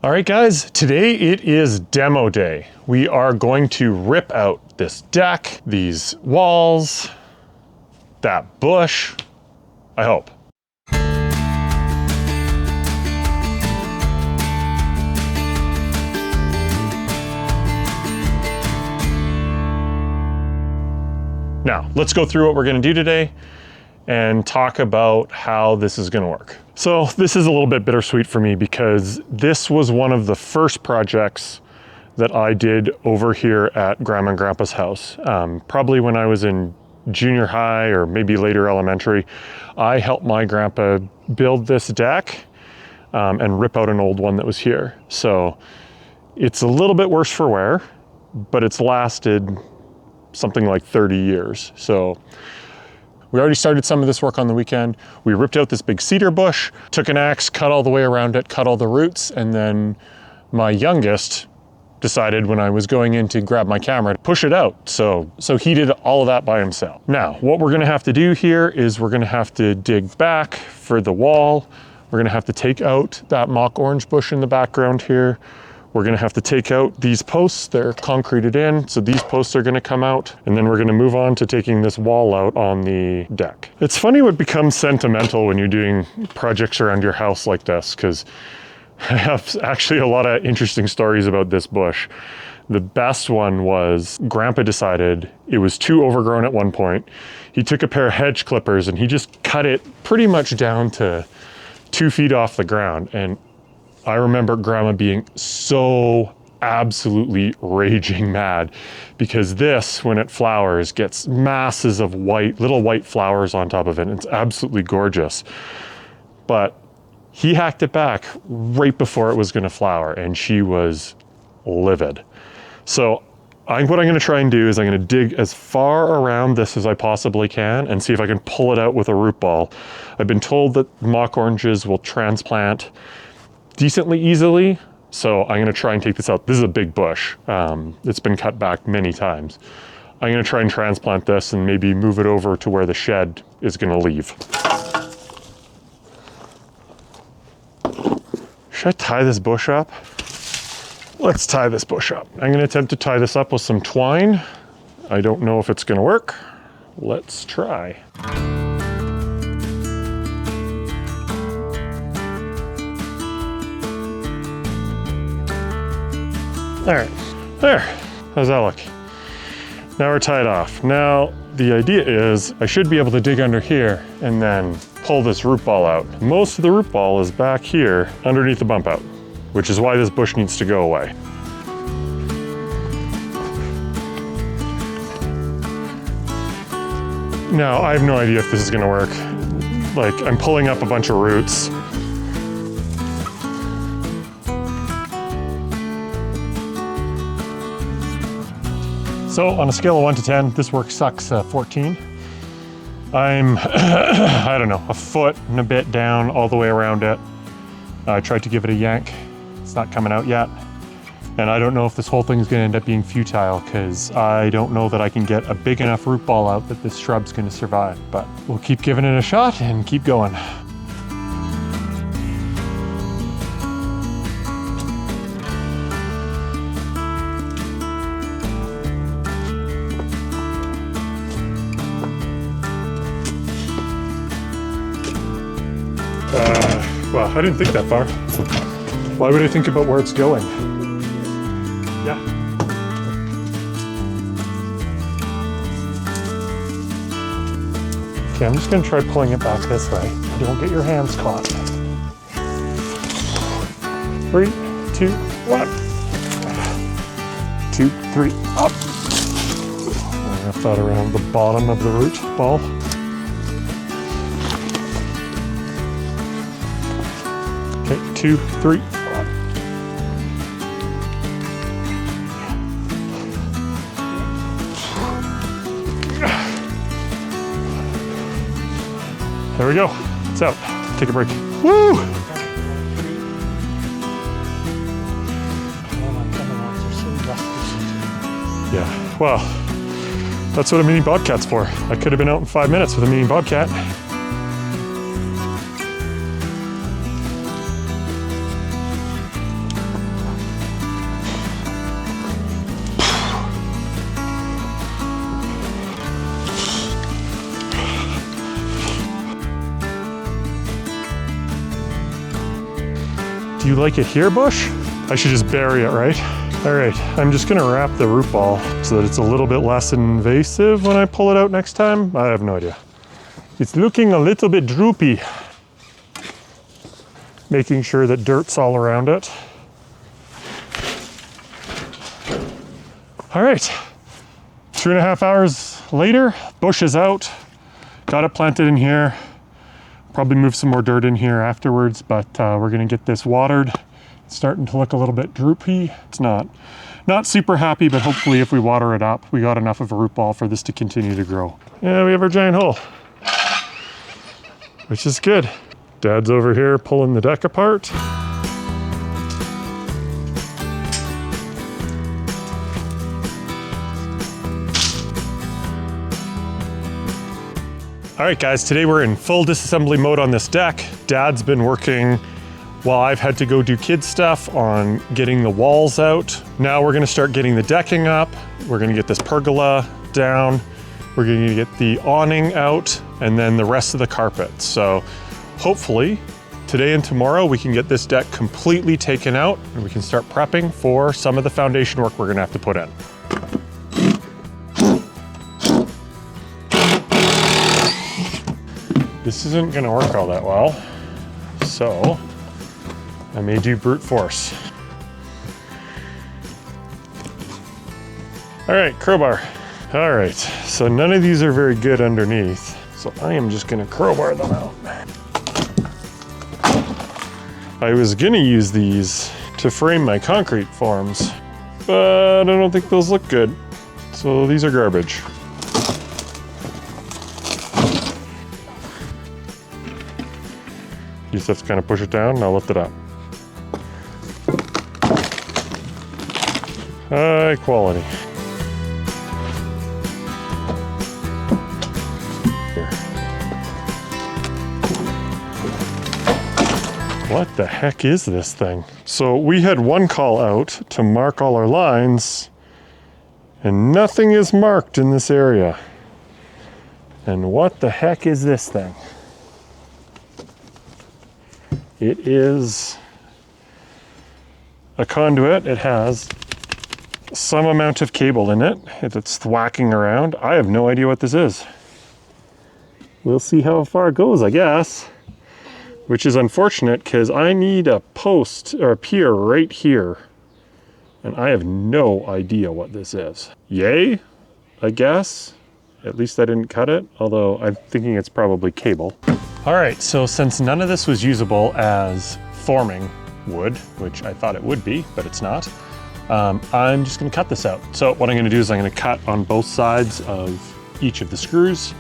All right, guys, today it is demo day. We are going to rip out this deck, these walls, that bush, I hope. Now, let's go through what we're gonna do today and talk about how this is gonna work. So this is a little bit bittersweet for me because this was one of the first projects that I did over here at Grandma and Grandpa's house. Probably when I was in junior high or maybe later elementary, I helped my grandpa build this deck and rip out an old one that was here. So it's a little bit worse for wear, but it's lasted something like 30 years. So we already started some of this work on the weekend. We ripped out this big cedar bush, took an axe, cut all the way around it, cut all the roots, and then my youngest decided when I was going in to grab my camera to push it out. So he did all of that by himself. Now, what we're gonna have to do here is we're gonna have to dig back for the wall. We're gonna have to take out that mock orange bush in the background here. We're gonna have to take out these posts, they're concreted in, so these posts are gonna come out, and then we're gonna move on to taking this wall out on the deck. It's funny what becomes sentimental when you're doing projects around your house like this, because I have actually a lot of interesting stories about this bush. The best one was Grandpa decided it was too overgrown at one point. He took a pair of hedge clippers and he just cut it pretty much down to 2 feet off the ground. And I remember Grandma being so absolutely raging mad because this, when it flowers, gets masses of little white flowers on top of it. It's absolutely gorgeous. But he hacked it back right before it was gonna flower and she was livid. So what I'm gonna try and do is I'm gonna dig as far around this as I possibly can and see if I can pull it out with a root ball. I've been told that mock oranges will transplant decently easily, so I'm gonna try and take this out. This is a big bush. It's been cut back many times. I'm gonna try and transplant this and maybe move it over to where the shed is gonna leave. Should I tie this bush up? Let's tie this bush up. I'm gonna attempt to tie this up with some twine. I don't know if it's gonna work. Let's try. All right, there, how's that look? Now we're tied off. Now, the idea is I should be able to dig under here and then pull this root ball out. Most of the root ball is back here underneath the bump out, which is why this bush needs to go away. Now, I have no idea if this is gonna work. Like, I'm pulling up a bunch of roots. So on a scale of 1 to 10, this work sucks 14. I'm, I don't know, a foot and a bit down all the way around it. I tried to give it a yank. It's not coming out yet. And I don't know if this whole thing is gonna end up being futile because I don't know that I can get a big enough root ball out that this shrub's gonna survive, but we'll keep giving it a shot and keep going. Well, I didn't think that far. Why would I think about where it's going? Yeah. Okay, I'm just gonna try pulling it back this way. Don't get your hands caught. 3, 2, 1. 2, 3, up. Wrap that around the bottom of the root ball. Okay, 2, 3. There we go. It's out. Take a break. Woo! Yeah, well, that's what a mini bobcat's for. I could have been out in 5 minutes with a mini bobcat. Do you like it here, Bush? I should just bury it, right? All right, I'm just gonna wrap the root ball so that it's a little bit less invasive when I pull it out next time. I have no idea. It's looking a little bit droopy. Making sure that dirt's all around it. All right, 2.5 hours later, bush is out. Got it planted in here. Probably move some more dirt in here afterwards, but we're gonna get this watered. It's starting to look a little bit droopy. It's not super happy, but hopefully if we water it up, we got enough of a root ball for this to continue to grow. Yeah, we have our giant hole, which is good. Dad's over here pulling the deck apart. All right, guys, today we're in full disassembly mode on this deck. Dad's been working while I've had to go do kid stuff on getting the walls out. Now we're gonna start getting the decking up. We're gonna get this pergola down. We're gonna get the awning out and then the rest of the carpet. So hopefully today and tomorrow we can get this deck completely taken out and we can start prepping for some of the foundation work we're gonna have to put in. This isn't gonna work all that well, so I may do brute force. All right, crowbar. All right, so none of these are very good underneath, so I am just gonna crowbar them out. I was gonna use these to frame my concrete forms, but I don't think those look good, so these are garbage. You just have to kind of push it down and I'll lift it up. High quality. Here. What the heck is this thing? So we had one call out to mark all our lines and nothing is marked in this area. And what the heck is this thing? It is a conduit. It has some amount of cable in it. If it's thwacking around, I have no idea what this is. We'll see how far it goes, I guess. Which is unfortunate because I need a post or a pier right here. And I have no idea what this is. Yay, I guess. At least I didn't cut it, although I'm thinking it's probably cable. All right, so since none of this was usable as forming wood, which I thought it would be, but it's not, I'm just gonna cut this out. So what I'm gonna do is I'm gonna cut on both sides of each of the screws,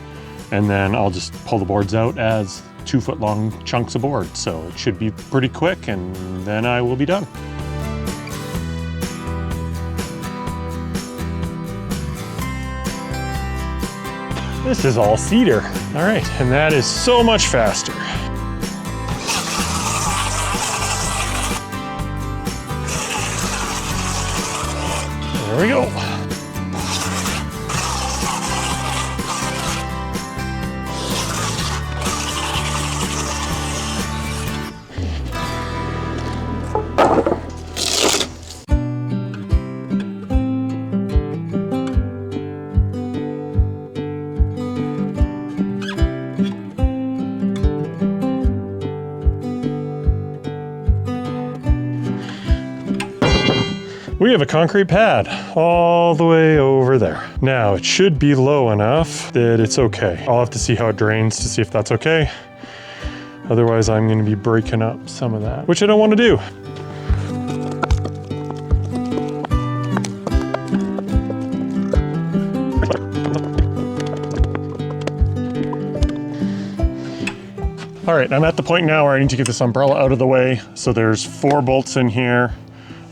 and then I'll just pull the boards out as 2-foot long chunks of board. So it should be pretty quick, and then I will be done. This is all cedar. All right, and that is so much faster. There we go. We have a concrete pad all the way over there. Now it should be low enough that it's okay. I'll have to see how it drains to see if that's okay. Otherwise I'm gonna be breaking up some of that, which I don't want to do. All right, I'm at the point now where I need to get this umbrella out of the way. So there's 4 bolts in here.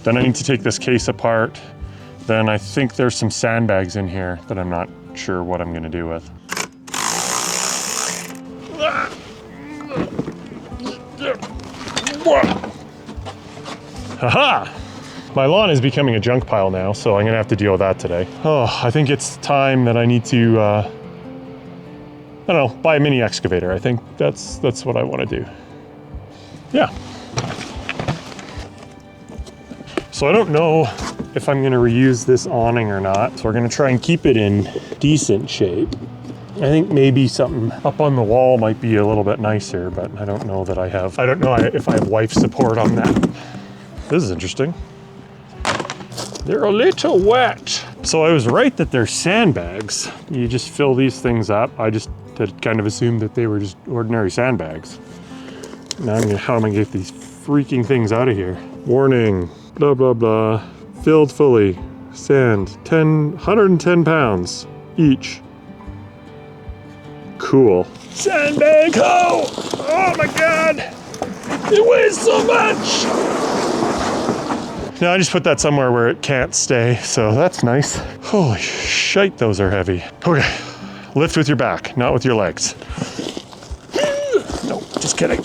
Then I need to take this case apart. Then I think there's some sandbags in here that I'm not sure what I'm gonna do with. Haha! My lawn is becoming a junk pile now, so I'm gonna have to deal with that today. Oh, I think it's time that I need to, I don't know, buy a mini excavator. I think that's what I wanna do. Yeah. So I don't know if I'm gonna reuse this awning or not. So we're gonna try and keep it in decent shape. I think maybe something up on the wall might be a little bit nicer, but I don't know that I don't know if I have wife support on that. This is interesting. They're a little wet. So I was right that they're sandbags. You just fill these things up. I just had kind of assumed that they were just ordinary sandbags. Now how am I gonna get these freaking things out of here? Warning, blah, blah, blah. Filled fully, sand, 110 pounds each. Cool. Sandbag hoe! Oh my God! It weighs so much! Now I just put that somewhere where it can't stay, so that's nice. Holy shite, those are heavy. Okay, lift with your back, not with your legs. No, just kidding.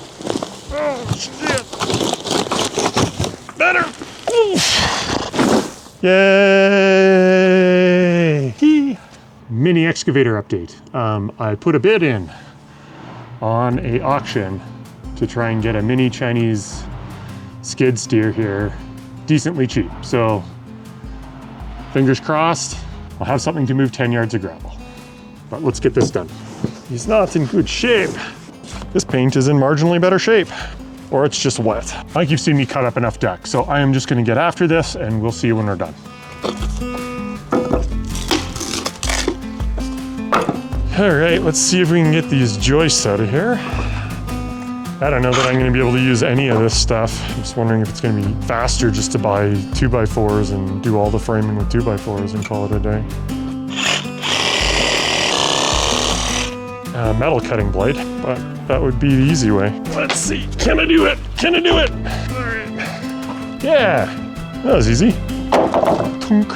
Oh, shit. Better. Yay! Mini excavator update. I put a bid in on a auction to try and get a mini Chinese skid steer here decently cheap. So fingers crossed, I'll have something to move 10 yards of gravel. But let's get this done. He's not in good shape. This paint is in marginally better shape, or it's just wet. I think you've seen me cut up enough deck, so I am just gonna get after this and we'll see you when we're done. All right, let's see if we can get these joists out of here. I don't know that I'm gonna be able to use any of this stuff. I'm just wondering if it's gonna be faster just to buy 2x4s and do all the framing with 2x4s and call it a day. Metal cutting blade, but that would be the easy way. Let's see, can I do it? Can I do it? All right. Yeah, that was easy. Tunk.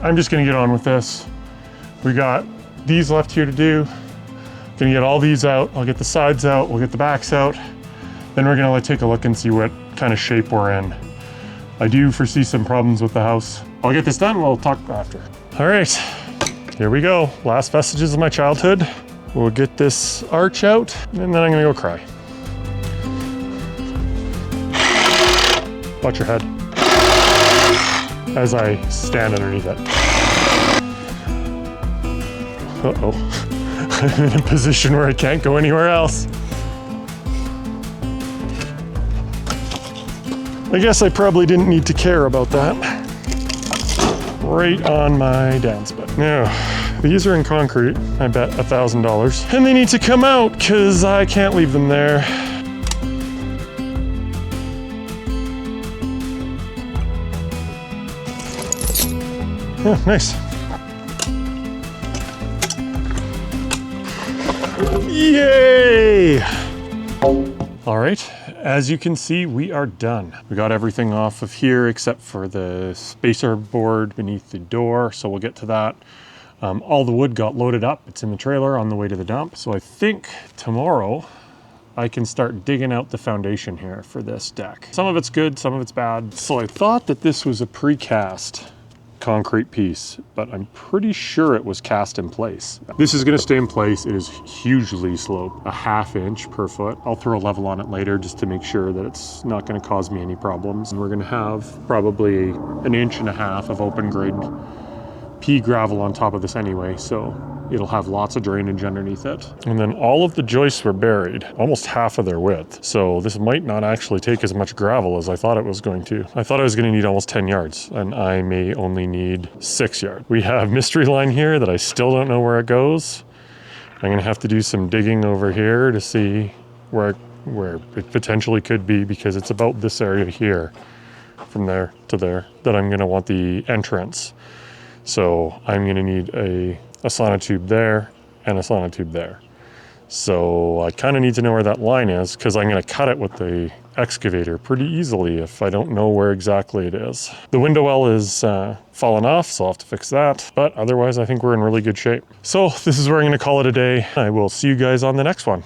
I'm just gonna get on with this. We got these left here to do. Gonna get all these out. I'll get the sides out, we'll get the backs out. Then we're gonna take a look and see what kind of shape we're in. I do foresee some problems with the house. I'll get this done, we'll talk after. All right, here we go. Last vestiges of my childhood. We'll get this arch out and then I'm gonna go cry. Watch your head as I stand underneath it. Uh-oh, I'm in a position where I can't go anywhere else. I guess I probably didn't need to care about that. Right on my downspout. Now, these are in concrete, I bet $1,000. And they need to come out because I can't leave them there. Yeah, nice. Yay! All right, as you can see, we are done. We got everything off of here except for the spacer board beneath the door, so we'll get to that. All the wood got loaded up. It's in the trailer on the way to the dump. So I think tomorrow I can start digging out the foundation here for this deck. Some of it's good, some of it's bad. So I thought that this was a precast concrete piece, but I'm pretty sure it was cast in place. This is gonna stay in place. It is hugely sloped, a 1/2 inch per foot. I'll throw a level on it later just to make sure that it's not gonna cause me any problems. And we're gonna have probably 1.5 inches of open grade pea gravel on top of this anyway, so it'll have lots of drainage underneath it. And then all of the joists were buried, almost half of their width. So this might not actually take as much gravel as I thought it was going to. I thought I was gonna need almost 10 yards, and I may only need 6 yards. We have mystery line here that I still don't know where it goes. I'm gonna have to do some digging over here to see where it potentially could be, because it's about this area here, from there to there, that I'm gonna want the entrance. So I'm gonna need a sonotube there and a sonotube there. So I kind of need to know where that line is, because I'm going to cut it with the excavator pretty easily if I don't know where exactly it is. The window well is fallen off, so I'll have to fix that. But otherwise, I think we're in really good shape. So this is where I'm going to call it a day. I will see you guys on the next one.